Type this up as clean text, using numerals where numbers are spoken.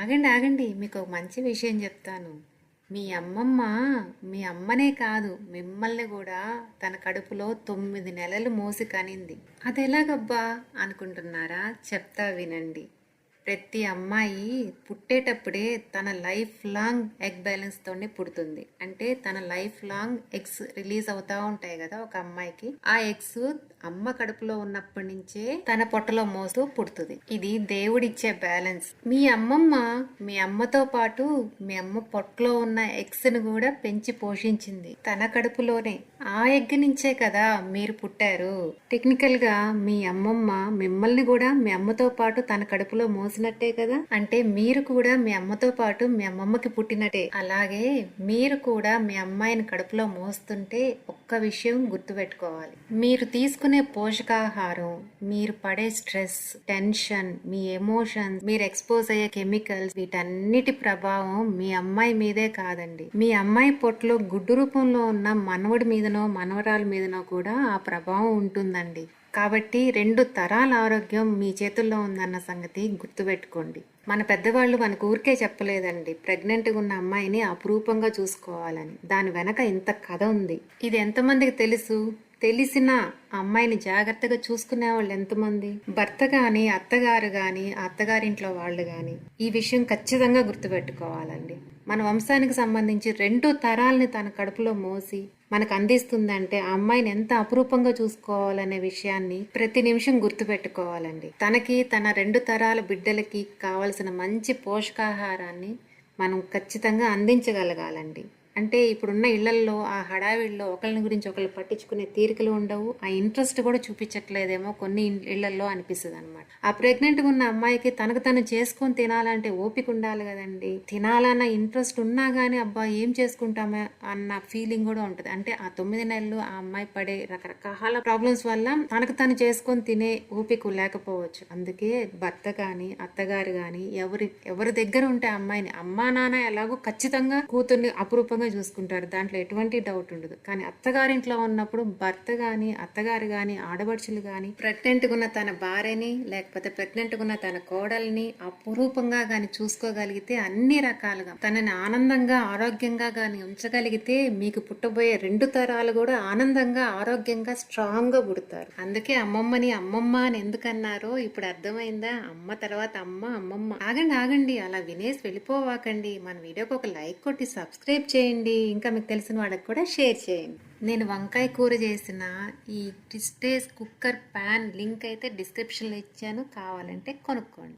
ఆగండి ఆగండి, మీకు ఒక మంచి విషయం చెప్తాను. మీ అమ్మమ్మ మీ అమ్మనే కాదు, మిమ్మల్ని కూడా తన కడుపులో 9 నెలలు మోసి కనింది. అది ఎలాగబ్బా అనుకుంటున్నారా? చెప్తా వినండి. ప్రతి అమ్మాయి పుట్టేటప్పుడే తన లైఫ్ లాంగ్ ఎగ్ బ్యాలెన్స్ తోనే పుడుతుంది. అంటే తన లైఫ్ లాంగ్ ఎగ్స్ రిలీజ్ అవుతా ఉంటాయి కదా ఒక అమ్మాయికి. ఆ ఎగ్స్ అమ్మ కడుపులో ఉన్నప్పటి నుంచే తన పొట్టలో మోస్తూ పుడుతుంది. ఇది దేవుడిచ్చే బ్యాలెన్స్. మీ అమ్మమ్మ మీ అమ్మతో పాటు మీ అమ్మ పొట్టలో ఉన్న ఎగ్స్ ను కూడా పెంచి పోషించింది తన కడుపులోనే. ఆ ఎగ్ నుంచే కదా మీరు పుట్టారు. టెక్నికల్ గా మీ అమ్మమ్మ మిమ్మల్ని కూడా మీ అమ్మతో పాటు తన కడుపులో మోసినట్టే కదా. అంటే మీరు కూడా మీ అమ్మతో పాటు మీ అమ్మమ్మకి పుట్టినట్టే. అలాగే మీరు కూడా మీ అమ్మాయిని కడుపులో మోస్తుంటే ఒక్క విషయం గుర్తుపెట్టుకోవాలి. మీరు తీసుకునే పోషకాహారం, మీరు పడే స్ట్రెస్, టెన్షన్, మీ ఎమోషన్స్, మీరు ఎక్స్పోజ్ అయ్యే కెమికల్స్, వీటన్నిటి ప్రభావం మీ అమ్మాయి మీదే కాదండి, మీ అమ్మాయి పొట్టలో గుడ్డు రూపంలో ఉన్న మనవడి మీదనో మనవరాల మీదనో కూడా ఆ ప్రభావం ఉంటుందండి. కాబట్టి 2 తరాల ఆరోగ్యం మీ చేతుల్లో ఉందన్న సంగతి గుర్తుపెట్టుకోండి. మన పెద్దవాళ్ళు మనకు ఊరికే చెప్పలేదండి ప్రెగ్నెంట్గా ఉన్న అమ్మాయిని అపురూపంగా చూసుకోవాలని. దాని వెనక ఇంత కథ ఉంది. ఇది ఎంతమందికి తెలుసు? తెలిసిన అమ్మాయిని జాగ్రత్తగా చూసుకునే వాళ్ళు ఎంతమంది? భర్త గాని, అత్తగారు గాని, అత్తగారింట్లో వాళ్ళు గాని ఈ విషయం ఖచ్చితంగా గుర్తుపెట్టుకోవాలండి. మన వంశానికి సంబంధించి 2 తరాలని తన కడుపులో మోసి మనకు అందిస్తుందంటే ఆ అమ్మాయిని ఎంత అపురూపంగా చూసుకోవాలనే విషయాన్ని ప్రతి నిమిషం గుర్తుపెట్టుకోవాలండి. తనకి, తన 2 తరాల బిడ్డలకి కావలసిన మంచి పోషకాహారాన్ని మనం ఖచ్చితంగా అందించగలగాలండి. అంటే ఇప్పుడున్న ఇళ్లల్లో ఆ హడావిడిలో ఒకరిని గురించి ఒకళ్ళు పట్టించుకునే తీరికలు ఉండవు. ఆ ఇంట్రెస్ట్ కూడా చూపించట్లేదేమో కొన్ని ఇళ్లల్లో అనిపిస్తుంది అనమాట. ఆ ప్రెగ్నెంట్గా ఉన్న అమ్మాయికి తనకు తను చేసుకొని తినాలంటే ఓపిక ఉండాలి కదండి. తినాలన్న ఇంట్రెస్ట్ ఉన్నా గానీ అబ్బా ఏం చేసుకుంటామే అన్న ఫీలింగ్ కూడా ఉంటుంది. అంటే ఆ 9 నెలలు ఆ అమ్మాయి పడే రకరకాల ప్రాబ్లమ్స్ వల్ల తనకు తను చేసుకొని తినే ఓపిక లేకపోవచ్చు. అందుకే భర్త గాని, అత్తగారు గాని ఎవరి దగ్గర ఉంటే అమ్మాయిని, అమ్మా నాన్న ఎలాగో ఖచ్చితంగా కూతుర్ని అపురూపంగా చూసుకుంటారు, దాంట్లో ఎటువంటి డౌట్ ఉండదు. కానీ అత్తగారింట్లో ఉన్నప్పుడు భర్త గాని, అత్తగారు గాని, ఆడబడుచులు గాని ప్రెగ్నెంట్ ఉన్న తన భార్యని లేకపోతే ప్రెగ్నెంట్ ఉన్న తన కోడల్ని అపురూపంగా గాని చూసుకోగలిగితే, అన్ని రకాలుగా తనని ఆనందంగా ఆరోగ్యంగా గాని ఉంచగలిగితే మీకు పుట్టబోయే 2 తరాలు కూడా ఆనందంగా ఆరోగ్యంగా స్ట్రాంగ్ గా పుడతారు. అందుకే అమ్మమ్మని అమ్మమ్మ అని ఎందుకన్నారో ఇప్పుడు అర్థమైందా? అమ్మ తర్వాత అమ్మ, అమ్మమ్మ. ఆగండి ఆగండి, అలా వినేసి వెళ్ళిపోవాకండి. మన వీడియోకి ఒక లైక్ కొట్టి సబ్స్క్రైబ్ చేయండి. ఇంకా మీకు తెలిసిన వాళ్ళకి కూడా షేర్ చేయండి. నేను వంకాయ కూర చేసిన ఈ ప్రెస్టీజ్ కుక్కర్ ప్యాన్ లింక్ అయితే డిస్క్రిప్షన్లో ఇచ్చాను, కావాలంటే కొనుక్కోండి.